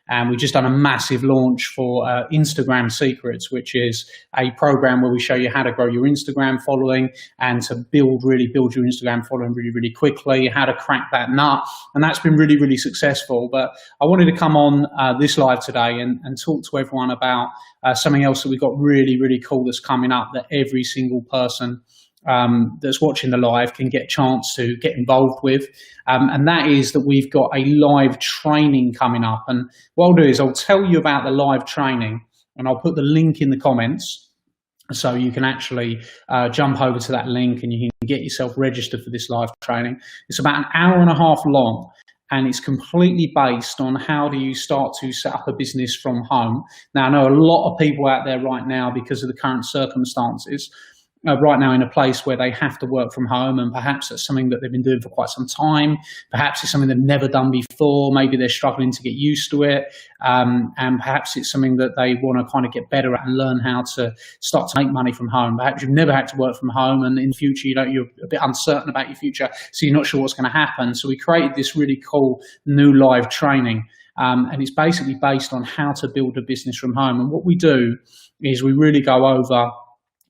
and we've just done a massive launch for Instagram Secrets, which is a program where we show you how to grow your Instagram following and to really build your Instagram following really quickly, how to crack that nut. And that's been really successful. But I wanted to come on this live today and talk to everyone about something else that we've got really cool that's coming up, that every single person that's watching the live can get a chance to get involved with, and that is that we've got a live training coming up. And what I'll do is I'll tell you about the live training, and I'll put the link in the comments so you can actually jump over to that link and you can get yourself registered for this live training. It's about an hour and a half long, and it's completely based on how do you start to set up a business from home. Now, I know a lot of people out there right now, because of the current circumstances, right now in a place where they have to work from home, and perhaps that's something that they've been doing for quite some time. Perhaps it's something they've never done before. Maybe they're struggling to get used to it, and perhaps it's something that they want to kind of get better at and learn how to start to make money from home. Perhaps you've never had to work from home, and in the future you're a bit uncertain about your future, so you're not sure what's going to happen. So we created this really cool new live training, and it's basically based on how to build a business from home. And what we do is we really go over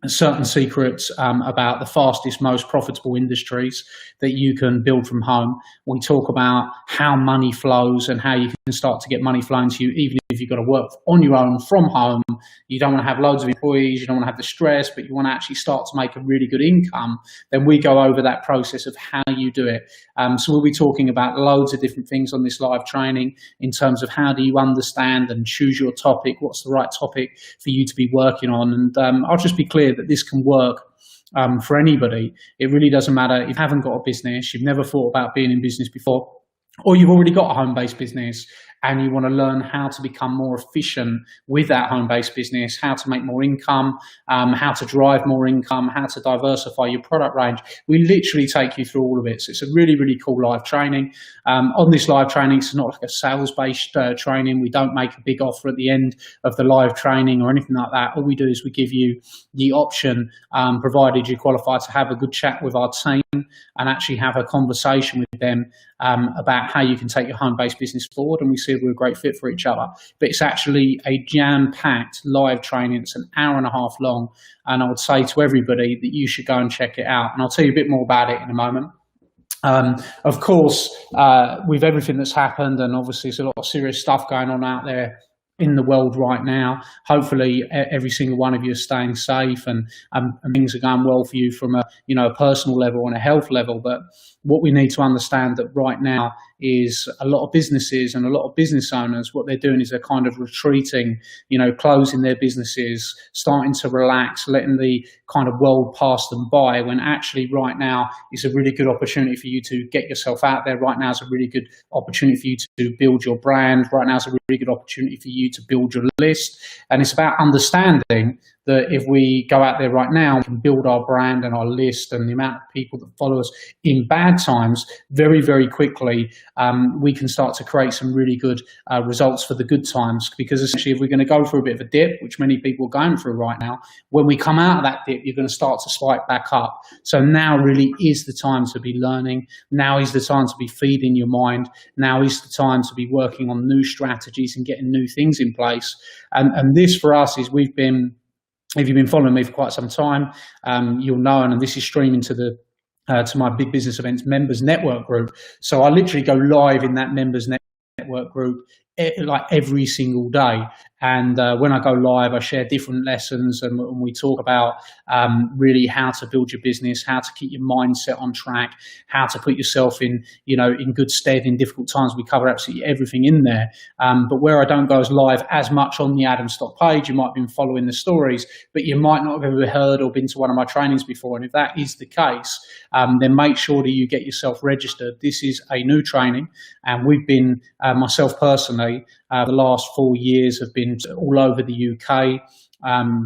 certain secrets about the fastest, most profitable industries that you can build from home. We talk about how money flows and how you can start to get money flowing to you, even if you've got to work on your own from home. You don't want to have loads of employees, you don't want to have the stress, but you want to actually start to make a really good income. Then we go over that process of how you do it. So we'll be talking about loads of different things on this live training in terms of how do you understand and choose your topic, what's the right topic for you to be working on. And I'll just be clear that this can work for anybody. It really doesn't matter if you haven't got a business, you've never thought about being in business before, or you've already got a home-based business and you want to learn how to become more efficient with that home-based business, how to make more income, how to drive more income, how to diversify your product range. We literally take you through all of it. So it's a really cool live training. On this live training, it's not like a sales-based training. We don't make a big offer at the end of the live training or anything like that. All we do is we give you the option, provided you qualify, to have a good chat with our team and actually have a conversation with them about how you can take your home-based business forward. And we see we're a great fit for each other. But it's actually a jam-packed live training. It's an hour and a half long, and I would say to everybody that you should go and check it out. And I'll tell you a bit more about it in a moment. Of course, with everything that's happened, and obviously there's a lot of serious stuff going on out there in the world right now, hopefully every single one of you is staying safe and things are going well for you from a personal level and a health level. But what we need to understand that right now is a lot of businesses and a lot of business owners, what they're doing is they're kind of retreating, closing their businesses, starting to relax, letting the kind of world pass them by, when actually right now is a really good opportunity for you to get yourself out there. Right now is a really good opportunity for you to build your brand. Right now is a really good opportunity for you to build your list. And it's about understanding that if we go out there right now, we can build our brand and our list and the amount of people that follow us in bad times very quickly. We can start to create some really good results for the good times, because essentially if we're going to go through a bit of a dip, which many people are going through right now, when we come out of that dip, you're going to start to spike back up. So now really is the time to be learning. Now is the time to be feeding your mind. Now is the time to be working on new strategies and getting new things in place. And this for us is, if you've been following me for quite some time, you'll know, and this is streaming to my Big Business Events Members Network group. So I literally go live in that Members Network group like every single day. And when I go live, I share different lessons, and we talk about really how to build your business, how to keep your mindset on track, how to put yourself in good stead in difficult times. We cover absolutely everything in there. But where I don't go as live as much on the Adam Stock page, you might have been following the stories, but you might not have ever heard or been to one of my trainings before. And if that is the case, then make sure that you get yourself registered. This is a new training, and we've been, myself personally, the last 4 years have been all over the UK,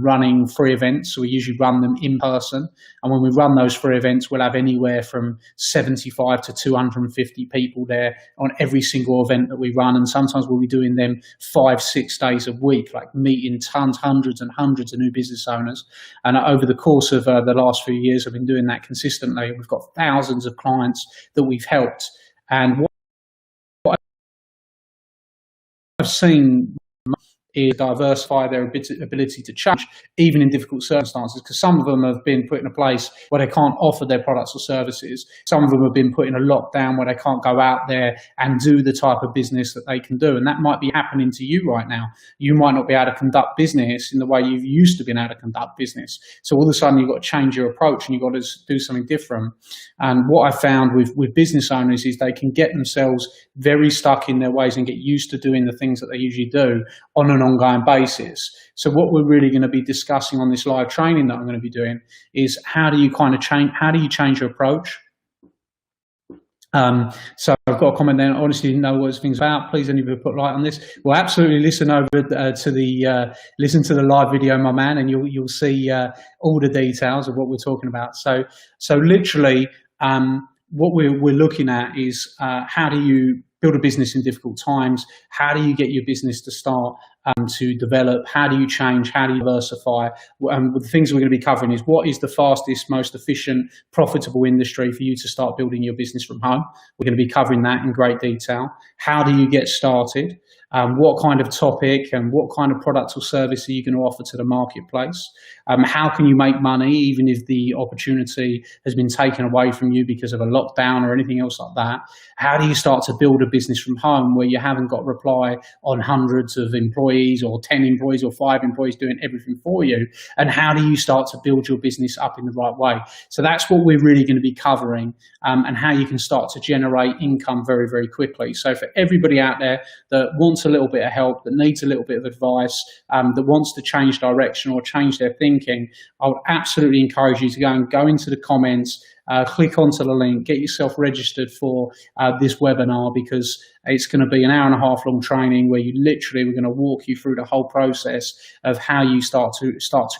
running free events. So we usually run them in person. And when we run those free events, we'll have anywhere from 75 to 250 people there on every single event that we run. And sometimes we'll be doing them 5-6 days a week, like meeting hundreds and hundreds of new business owners. And over the course of the last few years, I've been doing that consistently. We've got thousands of clients that we've helped. And what I've seen is diversify their ability to change, even in difficult circumstances, because some of them have been put in a place where they can't offer their products or services. Some of them have been put in a lockdown where they can't go out there and do the type of business that they can do. And that might be happening to you right now. You might not be able to conduct business in the way you've used to be able to conduct business. So all of a sudden you've got to change your approach and you've got to do something different. And what I found with business owners is they can get themselves very stuck in their ways and get used to doing the things that they usually do on an ongoing basis. So what we're really going to be discussing on this live training that I'm going to be doing is how do you change your approach? So I've got a comment there. Honestly, didn't know what this thing's about. Please, anybody put light on this. Well, absolutely listen over listen to the live video, my man, and you'll see all the details of what we're talking about. So literally, what we're looking at is how do you build a business in difficult times? How do you get your business to start to develop? How do you change? How do you diversify? The things we're going to be covering is what is the fastest, most efficient, profitable industry for you to start building your business from home? We're going to be covering that in great detail. How do you get started? What kind of topic and what kind of product or service are you going to offer to the marketplace? How can you make money even if the opportunity has been taken away from you because of a lockdown or anything else like that? How do you start to build a business from home where you haven't got to rely on hundreds of employees or 10 employees or 5 employees doing everything for you? And how do you start to build your business up in the right way? So that's what we're really going to be covering, and how you can start to generate income very, very quickly. So for everybody out there that wants a little bit of help, that needs a little bit of advice, that wants to change direction or change their thinking, I would absolutely encourage you to go into the comments, click onto the link, get yourself registered for this webinar, because it's going to be an hour and a half long training where we're going to walk you through the whole process of how you start to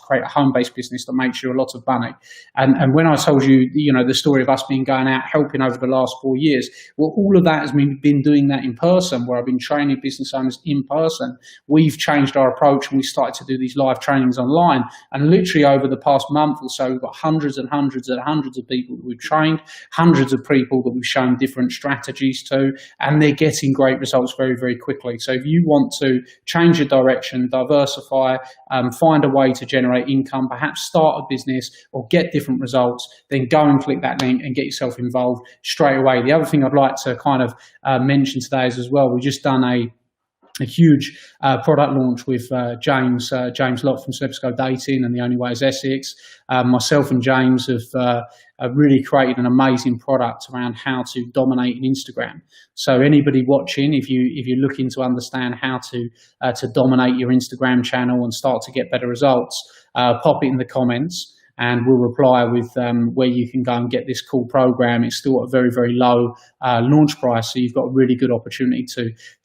create a home-based business that makes you a lot of money. And when I told you, the story of us going out helping over the last 4 years, well, all of that has been doing that in person, where I've been training business owners in person. We've changed our approach and we started to do these live trainings online. And literally over the past month or so, we've got hundreds and hundreds and hundreds of people that we've trained, hundreds of people that we've shown different strategies to, and they're getting great results very, very quickly. So if you want to change your direction, diversify, find a way to generate income, perhaps start a business or get different results, then go and click that link and get yourself involved straight away. The other thing I'd like to kind of mention today is as well, we've just done a huge product launch with James Lott from Celebrities Go Dating and The Only Way is Essex. Myself and James have really created an amazing product around how to dominate in Instagram. So anybody watching, if you're looking to understand how to dominate your Instagram channel and start to get better results, pop it in the comments, and we'll reply with where you can go and get this cool program. It's still at a very, very low launch price, so you've got a really good opportunity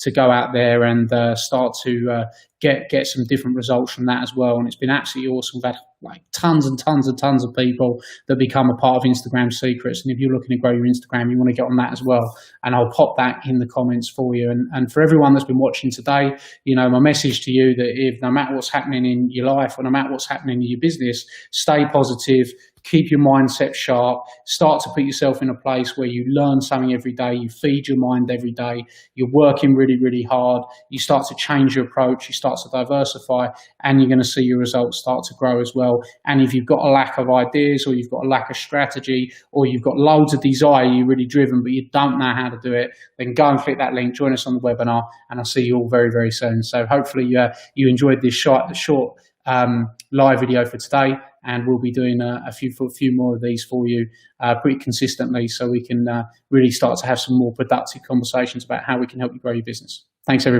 to go out there and start to get some different results from that as well. And it's been absolutely awesome. We've had like tons and tons and tons of people that become a part of Instagram Secrets. And if you're looking to grow your Instagram, you want to get on that as well. And I'll pop that in the comments for you. And for everyone that's been watching today, my message to you that if no matter what's happening in your life or no matter what's happening in your business, stay positive. Keep your mindset sharp, start to put yourself in a place where you learn something every day, you feed your mind every day, you're working really, really hard, you start to change your approach, you start to diversify, and you're going to see your results start to grow as well. And if you've got a lack of ideas, or you've got a lack of strategy, or you've got loads of desire, you're really driven, but you don't know how to do it, then go and click that link, join us on the webinar, and I'll see you all very, very soon. So hopefully you enjoyed this short live video for today, and we'll be doing a few more of these for you pretty consistently, so we can really start to have some more productive conversations about how we can help you grow your business. Thanks, everybody.